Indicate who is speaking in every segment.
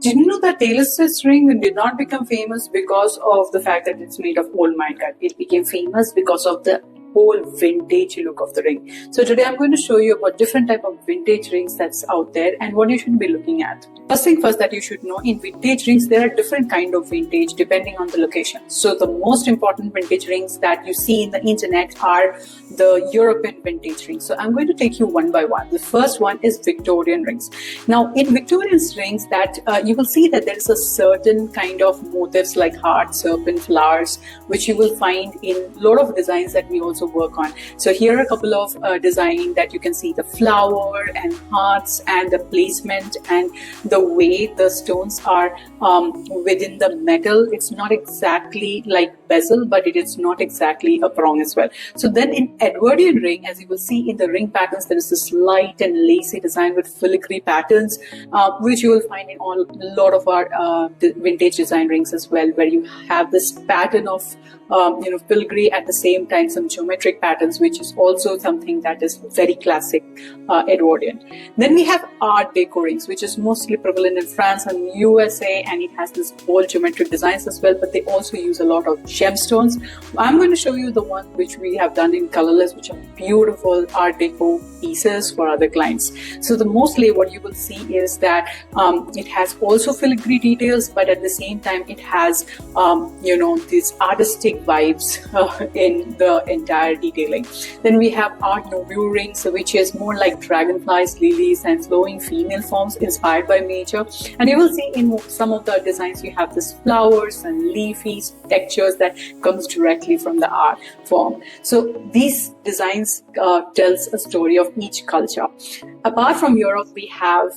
Speaker 1: Did you know that Taylor's ring did not become famous because of the fact that it's made of old minecut? It became famous because of the whole vintage look of the ring. So today I'm going to show you about different type of vintage rings that's out there and what you should be looking at. First thing first that you should know, in vintage rings there are different kind of vintage depending on the location. So the most important vintage rings that you see in the internet are the European vintage rings. So I'm going to take you one by one. The first one is Victorian rings. Now in Victorian rings that you will see that there is a certain kind of motifs like heart, serpent, flowers, which you will find in a lot of designs that we also work on. So here are a couple of design that you can see the flower and hearts and the placement and the way the stones are within the metal. It's not exactly like bezel, but it is not exactly a prong as well. So then in Edwardian ring, as you will see in the ring patterns, there is this light and lacy design with filigree patterns, which you will find in a lot of our vintage design rings as well, where you have this pattern of filigree at the same time some geometric patterns, which is also something that is very classic Edwardian. Then we have Art Deco rings, which is mostly prevalent in France and USA, and it has this bold geometric designs as well, but they also use a lot of gemstones. I'm going to show you the one which we have done in colorless, which are beautiful Art Deco pieces for other clients. So the mostly what you will see is that it has also filigree details, but at the same time it has these artistic vibes in the entire detailing. Then we have Art Nouveau rings, which is more like dragonflies, lilies and flowing female forms inspired by nature. And you will see in some of the designs you have this flowers and leafy textures that comes directly from the art form. So these designs tells a story of each culture. Apart from Europe, we have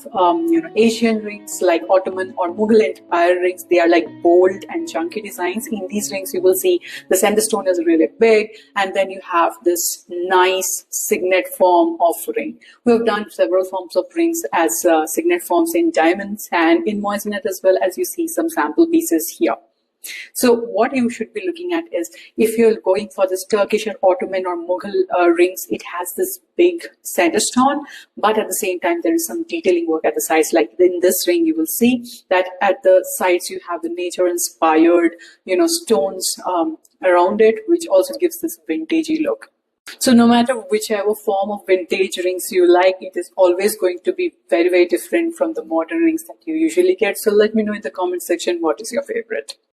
Speaker 1: Asian rings like Ottoman or Mughal Empire rings. They are like bold and chunky designs. In these rings you will see the center stone is really big, and then you have this nice signet form of ring. We have done several forms of rings as signet forms in diamonds and in moissanite as well, as you see some sample pieces here. So what you should be looking at is, if you're going for this Turkish or Ottoman or Mughal rings, it has this big center stone, but at the same time there is some detailing work at the sides. Like in this ring you will see that at the sides you have the nature inspired stones around it, which also gives this vintagey look. So no matter whichever form of vintage rings you like, it is always going to be very, very different from the modern rings that you usually get. So let me know in the comment section what is your favorite.